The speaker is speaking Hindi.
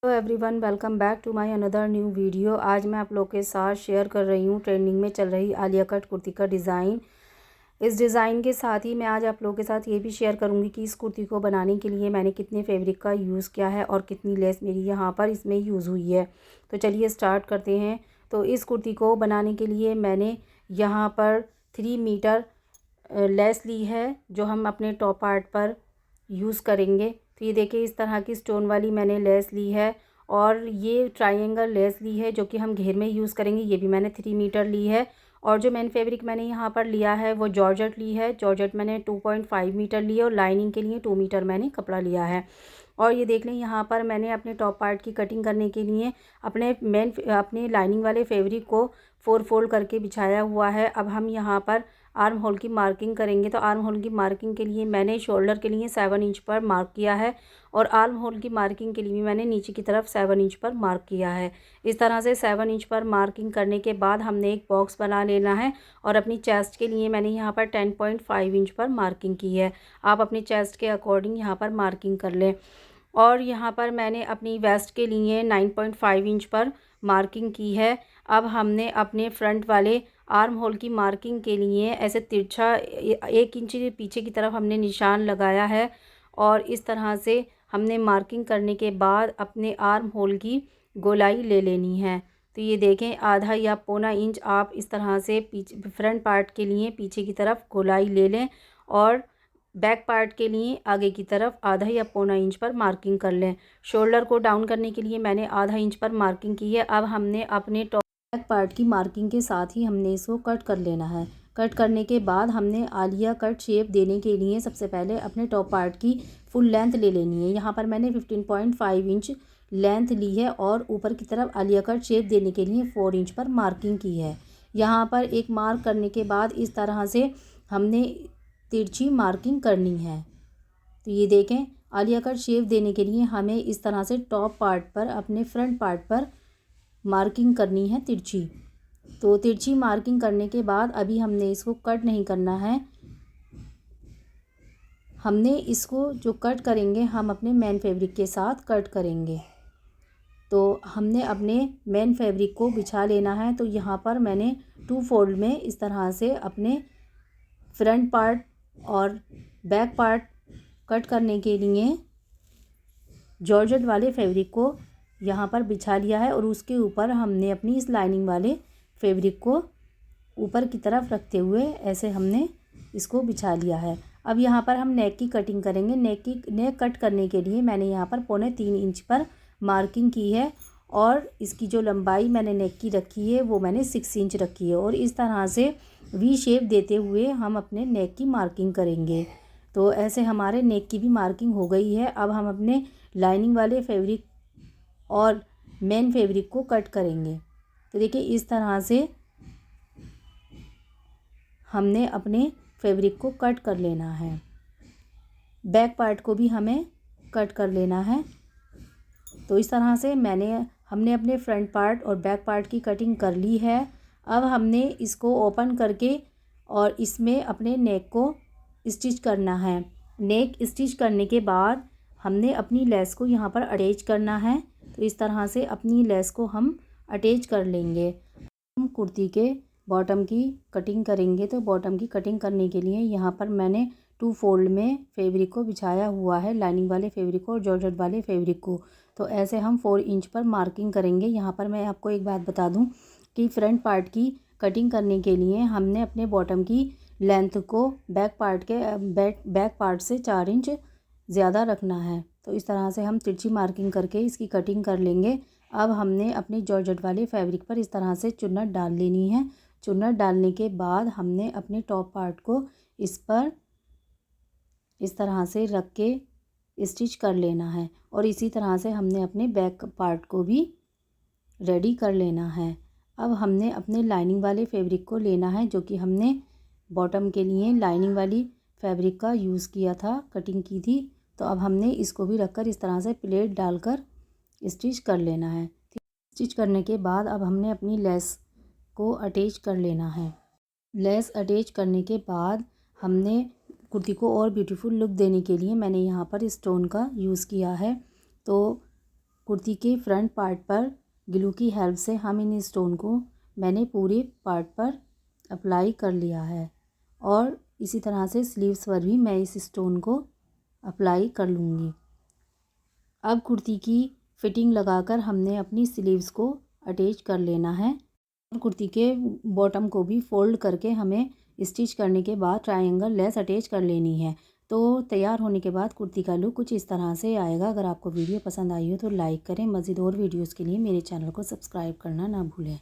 Hello everyone, welcome back to my another new video. आज मैं आप लोग के साथ शेयर कर रही हूँ ट्रेंडिंग में चल रही आलिया कट कुर्ती का डिज़ाइन। इस डिज़ाइन के साथ ही मैं आज आप लोगों के साथ ये भी शेयर करूँगी कि इस कुर्ती को बनाने के लिए मैंने कितने फैब्रिक का यूज़ किया है और कितनी लेस मेरी यहाँ पर इसमें यूज़ हुई है। तो चलिए स्टार्ट करते हैं। तो इस कुर्ती को बनाने के लिए मैंने यहाँ पर 3 मीटर लेस ली है, जो हम अपने टॉप पार्ट पर यूज़ करेंगे। तो ये देखिए, इस तरह की स्टोन वाली मैंने लेस ली है और ये ट्रायंगल लेस ली है जो कि हम घेर में यूज़ करेंगे। ये भी मैंने 3 मीटर ली है। और जो मेन फैब्रिक मैंने यहाँ पर लिया है वो जॉर्जेट ली है। जॉर्जेट मैंने 2.5 मीटर ली है और लाइनिंग के लिए 2 मीटर मैंने कपड़ा लिया है। और ये देख लें, यहाँ पर मैंने अपने टॉप पार्ट की कटिंग करने के लिए अपने लाइनिंग वाले फैब्रिक को 4 फोल्ड करके बिछाया हुआ है। अब हम यहाँ पर आर्म होल की मार्किंग करेंगे। तो आर्म होल की मार्किंग के लिए मैंने शोल्डर के लिए 7 इंच पर मार्क किया है और आर्म होल की मार्किंग के लिए मैंने नीचे की तरफ 7 इंच पर मार्क किया है। इस तरह से 7 इंच पर मार्किंग करने के बाद हमने एक बॉक्स बना लेना है। और अपनी चेस्ट के लिए मैंने यहाँ पर 10.5 इंच पर मार्किंग की है। आप अपनी चेस्ट के अकॉर्डिंग यहाँ पर मार्किंग कर लें। और यहाँ पर मैंने अपनी वेस्ट के लिए 9.5 इंच पर मार्किंग की है। अब हमने अपने फ्रंट वाले आर्म होल की मार्किंग के लिए ऐसे तिरछा 1 इंच पीछे की तरफ हमने निशान लगाया है। और इस तरह से हमने मार्किंग करने के बाद अपने आर्म होल की गोलाई ले लेनी है। तो ये देखें, आधा या पौना इंच आप इस तरह से पीछे फ्रंट पार्ट के लिए पीछे की तरफ गोलाई ले लें और बैक पार्ट के लिए आगे की तरफ आधा या पौना इंच पर मार्किंग कर लें। शोल्डर को डाउन करने के लिए मैंने आधा इंच पर मार्किंग की है। अब हमने अपने टॉप बैक पार्ट की मार्किंग के साथ ही हमने इसको कट कर लेना है। कट करने के बाद हमने आलिया कट शेप देने के लिए सबसे पहले अपने टॉप पार्ट की फुल लेंथ ले लेनी है। यहाँ पर मैंने 15.5 इंच लेंथ ली है और ऊपर की तरफ आलिया कट शेप देने के लिए 4 इंच पर मार्किंग की है। यहाँ पर एक मार्क करने के बाद इस तरह से हमने तिरछी मार्किंग करनी है। तो ये देखें, आलिया कट शेप देने के लिए हमें इस तरह से टॉप पार्ट पर अपने फ्रंट पार्ट पर मार्किंग करनी है तिरछी। तो तिरछी मार्किंग करने के बाद अभी हमने इसको कट नहीं करना है। हमने इसको जो कट करेंगे हम अपने मेन फैब्रिक के साथ कट करेंगे। तो हमने अपने मेन फैब्रिक को बिछा लेना है। तो यहाँ पर मैंने 2 फोल्ड में इस तरह से अपने फ्रंट पार्ट और बैक पार्ट कट करने के लिए जॉर्जेट वाले फैब्रिक को यहाँ पर बिछा लिया है और उसके ऊपर हमने अपनी इस लाइनिंग वाले फैब्रिक को ऊपर की तरफ रखते हुए ऐसे हमने इसको बिछा लिया है। अब यहाँ पर हम नेक की कटिंग करेंगे। नेक कट करने के लिए मैंने यहाँ पर 3.25 इंच पर मार्किंग की है और इसकी जो लंबाई मैंने नेक की रखी है वो मैंने 6 इंच रखी है। और इस तरह से वी शेप देते हुए हम अपने नेक की मार्किंग करेंगे। तो ऐसे हमारे नेक की भी मार्किंग हो गई है। अब हम अपने लाइनिंग वाले फैब्रिक और मेन फैब्रिक को कट करेंगे। तो देखिए, इस तरह से हमने अपने फैब्रिक को कट कर लेना है। बैक पार्ट को भी हमें कट कर लेना है। तो इस तरह से हमने अपने फ्रंट पार्ट और बैक पार्ट की कटिंग कर ली है। अब हमने इसको ओपन करके और इसमें अपने नेक को स्टिच करना है। नेक स्टिच करने के बाद हमने अपनी लेस को यहाँ पर अटैच करना है। तो इस तरह से अपनी लेस को हम अटैच कर लेंगे। हम कुर्ती के बॉटम की कटिंग करेंगे। तो बॉटम की कटिंग करने के लिए यहाँ पर मैंने 2 फोल्ड में फैब्रिक को बिछाया हुआ है, लाइनिंग वाले फैब्रिक को और जॉर्जेट वाले फैब्रिक को। तो ऐसे हम 4 इंच पर मार्किंग करेंगे। यहाँ पर मैं आपको एक बात बता दूँ कि फ्रंट पार्ट की कटिंग करने के लिए हमने अपने बॉटम की लेंथ को बैक पार्ट से 4 इंच ज़्यादा रखना है। तो इस तरह से हम तिरछी मार्किंग करके इसकी कटिंग कर लेंगे। अब हमने अपनी जॉर्जेट वाले फैब्रिक पर इस तरह से चुन्नट डाल लेनी है। चुन्नट डालने के बाद हमने अपने टॉप पार्ट को इस पर इस तरह से रख के स्टिच कर लेना है। और इसी तरह से हमने अपने बैक पार्ट को भी रेडी कर लेना है। अब हमने अपने लाइनिंग वाले फैब्रिक को लेना है, जो कि हमने बॉटम के लिए लाइनिंग वाली फैब्रिक का यूज़ किया था, कटिंग की थी। तो अब हमने इसको भी रखकर इस तरह से प्लेट डालकर स्टिच कर लेना है। स्टिच करने के बाद अब हमने अपनी लेस को अटैच कर लेना है। लेस अटैच करने के बाद हमने कुर्ती को और ब्यूटीफुल लुक देने के लिए मैंने यहाँ पर स्टोन का यूज़ किया है। तो कुर्ती के फ्रंट पार्ट पर ग्लू की हेल्प से हम इन स्टोन को मैंने पूरे पार्ट पर अप्लाई कर लिया है और इसी तरह से स्लीव्स पर भी मैं इस स्टोन को अप्लाई कर लूँगी। अब कुर्ती की फिटिंग लगाकर हमने अपनी स्लीव्स को अटैच कर लेना है और कुर्ती के बॉटम को भी फोल्ड करके हमें स्टिच करने के बाद ट्रायंगल लेस अटैच कर लेनी है। तो तैयार होने के बाद कुर्ती का लुक कुछ इस तरह से आएगा। अगर आपको वीडियो पसंद आई हो तो लाइक करें। मज़ीद और वीडियोज़ के लिए मेरे चैनल को सब्सक्राइब करना ना भूलें।